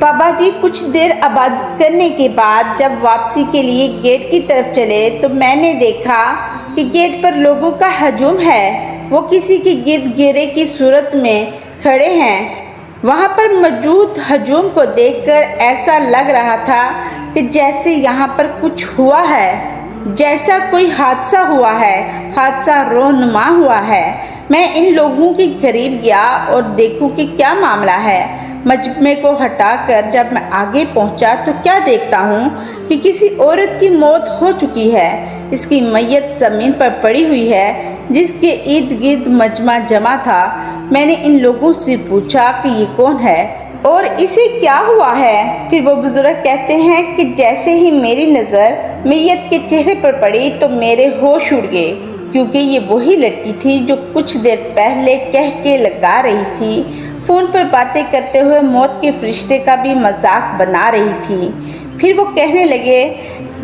بابا جی کچھ دیر عبادت کرنے کے بعد جب واپسی کے لیے گیٹ کی طرف چلے تو میں نے دیکھا کہ گیٹ پر لوگوں کا ہجوم ہے۔ وہ کسی کے گرد گھیرے کی صورت میں کھڑے ہیں۔ وہاں پر موجود ہجوم کو دیکھ کر ایسا لگ رہا تھا کہ جیسے یہاں پر کچھ ہوا ہے، جیسا کوئی حادثہ ہوا ہے، حادثہ رونما ہوا ہے۔ میں ان لوگوں کے قریب گیا اور دیکھوں کہ کیا معاملہ ہے۔ مجمع کو ہٹا کر جب میں آگے پہنچا تو کیا دیکھتا ہوں کہ کسی عورت کی موت ہو چکی ہے۔ اس کی میت زمین پر پڑی ہوئی ہے جس کے ارد گرد مجمع جمع تھا۔ میں نے ان لوگوں سے پوچھا کہ یہ کون ہے اور اسے کیا ہوا ہے؟ پھر وہ بزرگ کہتے ہیں کہ جیسے ہی میری نظر میت کے چہرے پر پڑی تو میرے ہوش اڑ گئے، کیونکہ یہ وہی لڑکی تھی جو کچھ دیر پہلے کہہ کے لگا رہی تھی، فون پر باتیں کرتے ہوئے موت کے فرشتے کا بھی مذاق بنا رہی تھی۔ پھر وہ کہنے لگے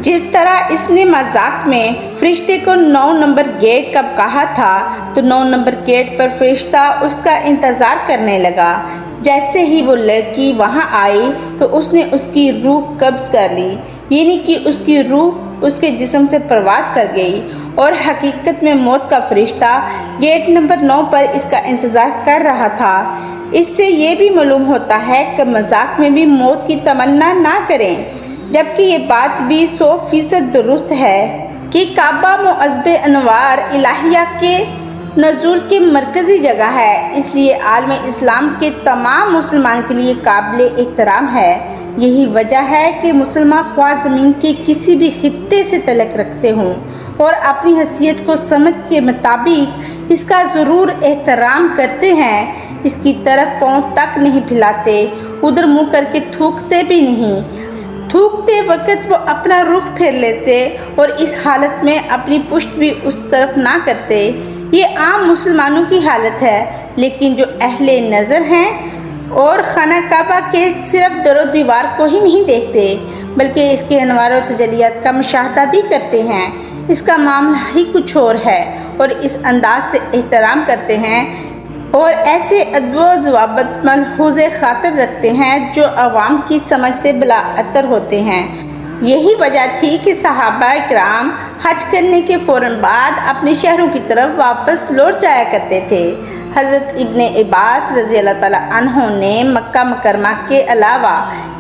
جس طرح اس نے مذاق میں فرشتے کو 9 نمبر گیٹ کا کہا تھا تو 9 نمبر گیٹ پر فرشتہ اس کا انتظار کرنے لگا۔ جیسے ہی وہ لڑکی وہاں آئی تو اس نے اس کی روح قبض کر لی، یعنی کہ اس کی روح اس کے جسم سے پرواز کر گئی، اور حقیقت میں موت کا فرشتہ گیٹ نمبر 9 پر اس کا انتظار کر رہا تھا۔ اس سے یہ بھی معلوم ہوتا ہے کہ مذاق میں بھی موت کی تمنا نہ کریں، جبکہ یہ بات بھی 100% درست ہے کہ کعبہ معذب انوار الہیہ کے نزول کی مرکزی جگہ ہے، اس لیے عالم اسلام کے تمام مسلمان کے لیے قابل احترام ہے۔ یہی وجہ ہے کہ مسلمان خواہ زمین کے کسی بھی خطے سے تعلق رکھتے ہوں اور اپنی حیثیت کو سمجھ کے مطابق اس کا ضرور احترام کرتے ہیں، اس کی طرف پاؤں تک نہیں پھیلاتے، ادھر منہ کر کے تھوکتے بھی نہیں۔ تھوکتے وقت وہ اپنا رخ پھیر لیتے اور اس حالت میں اپنی پشت بھی اس طرف نہ کرتے۔ یہ عام مسلمانوں کی حالت ہے، لیکن جو اہل نظر ہیں اور خانہ کعبہ کے صرف در و دیوار کو ہی نہیں دیکھتے بلکہ اس کے انوار و تجلیات کا مشاہدہ بھی کرتے ہیں، اس کا معاملہ ہی کچھ اور ہے اور اس انداز سے احترام کرتے ہیں اور ایسے ادب و ضوابط ملحوظ خاطر رکھتے ہیں جو عوام کی سمجھ سے بلا اثر ہوتے ہیں۔ یہی وجہ تھی کہ صحابہ کرام حج کرنے کے فوراً بعد اپنے شہروں کی طرف واپس لوٹ جایا کرتے تھے۔ حضرت ابن عباس رضی اللہ تعالیٰ عنہ نے مکہ مکرمہ کے علاوہ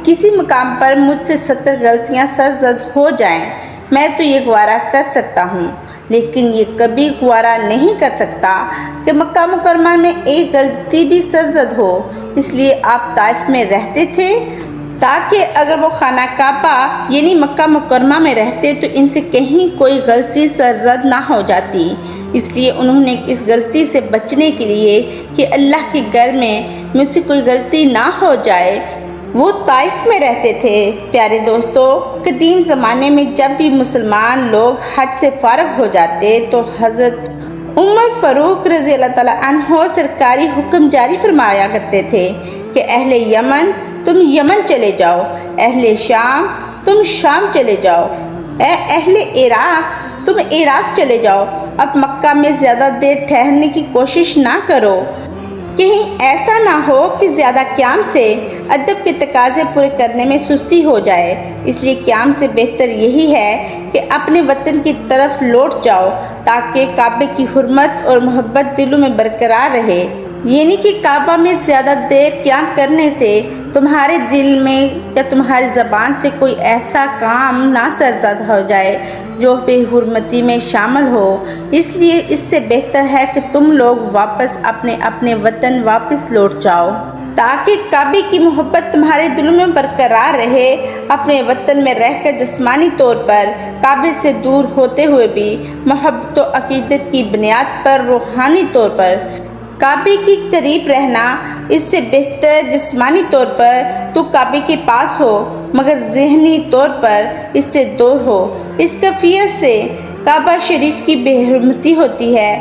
کسی مقام پر مجھ سے 70 غلطیاں سرزد ہو جائیں، میں تو یہ گوارا کر سکتا ہوں، لیکن یہ کبھی گوارا نہیں کر سکتا کہ مکہ مکرمہ میں ایک غلطی بھی سرزد ہو۔ اس لیے آپ طائف میں رہتے تھے تاکہ اگر وہ خانہ کعبہ یعنی مکہ مکرمہ میں رہتے تو ان سے کہیں کوئی غلطی سرزد نہ ہو جاتی۔ اس لیے انہوں نے اس غلطی سے بچنے کے لیے کہ اللہ کے گھر میں مجھ سے کوئی غلطی نہ ہو جائے، وہ طائف میں رہتے تھے۔ پیارے دوستو، قدیم زمانے میں جب بھی مسلمان لوگ حج سے فارغ ہو جاتے تو حضرت عمر فاروق رضی اللہ تعالیٰ عنہ سرکاری حکم جاری فرمایا کرتے تھے کہ اہل یمن تم یمن چلے جاؤ، اہل شام تم شام چلے جاؤ، اہل عراق تم عراق چلے جاؤ، اب مکہ میں زیادہ دیر ٹھہرنے کی کوشش نہ کرو، کہیں ایسا نہ ہو کہ زیادہ قیام سے ادب کے تقاضے پورے کرنے میں سستی ہو جائے۔ اس لیے قیام سے بہتر یہی ہے کہ اپنے وطن کی طرف لوٹ جاؤ تاکہ کعبے کی حرمت اور محبت دلوں میں برقرار رہے، یعنی کہ کعبہ میں زیادہ دیر قیام کرنے سے تمہارے دل میں یا تمہاری زبان سے کوئی ایسا کام نہ سرزد ہو جائے جو بے حرمتی میں شامل ہو۔ اس لیے اس سے بہتر ہے کہ تم لوگ واپس اپنے اپنے وطن واپس لوٹ جاؤ تاکہ کعبے کی محبت تمہارے دلوں میں برقرار رہے۔ اپنے وطن میں رہ کر جسمانی طور پر کعبے سے دور ہوتے ہوئے بھی محبت و عقیدت کی بنیاد پر روحانی طور پر کعبے کے قریب رہنا، اس سے بہتر جسمانی طور پر تو کعبے کے پاس ہو مگر ذہنی طور پر اس سے دور ہو۔ اس کیفیت سے کعبہ شریف کی بے حرمتی ہوتی ہے۔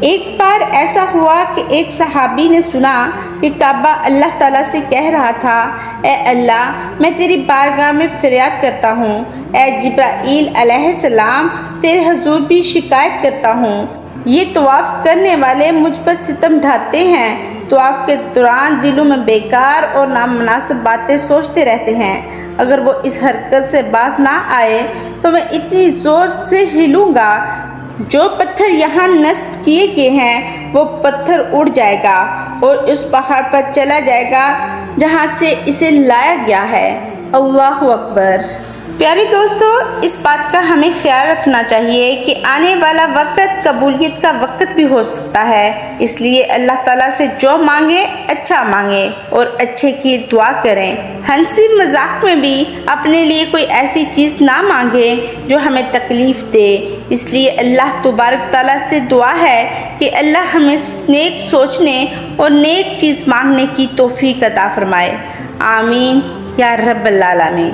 ایک بار ایسا ہوا کہ ایک صحابی نے سنا کہ کعبہ اللہ تعالیٰ سے کہہ رہا تھا، اے اللہ، میں تیری بارگاہ میں فریاد کرتا ہوں، اے جبرائیل علیہ السلام، تیرے حضور بھی شکایت کرتا ہوں، یہ طواف کرنے والے مجھ پر ستم ڈھاتے ہیں، طواف کے دوران دلوں میں بیکار اور نامناسب باتیں سوچتے رہتے ہیں۔ اگر وہ اس حرکت سے باز نہ آئے تو میں اتنی زور سے ہلوں گا جو پتھر یہاں نصب کیے گئے ہیں وہ پتھر اڑ جائے گا اور اس پہاڑ پر چلا جائے گا جہاں سے اسے لایا گیا ہے۔ اللہ اکبر۔ پیارے دوستو، اس بات کا ہمیں خیال رکھنا چاہیے کہ آنے والا وقت قبولیت کا وقت بھی ہو سکتا ہے، اس لیے اللہ تعالیٰ سے جو مانگیں اچھا مانگیں اور اچھے کی دعا کریں۔ ہنسی مذاق میں بھی اپنے لیے کوئی ایسی چیز نہ مانگیں جو ہمیں تکلیف دے۔ اس لیے اللہ تبارک تعالیٰ سے دعا ہے کہ اللہ ہمیں نیک سوچنے اور نیک چیز مانگنے کی توفیق عطا فرمائے۔ آمین یا رب العالمین۔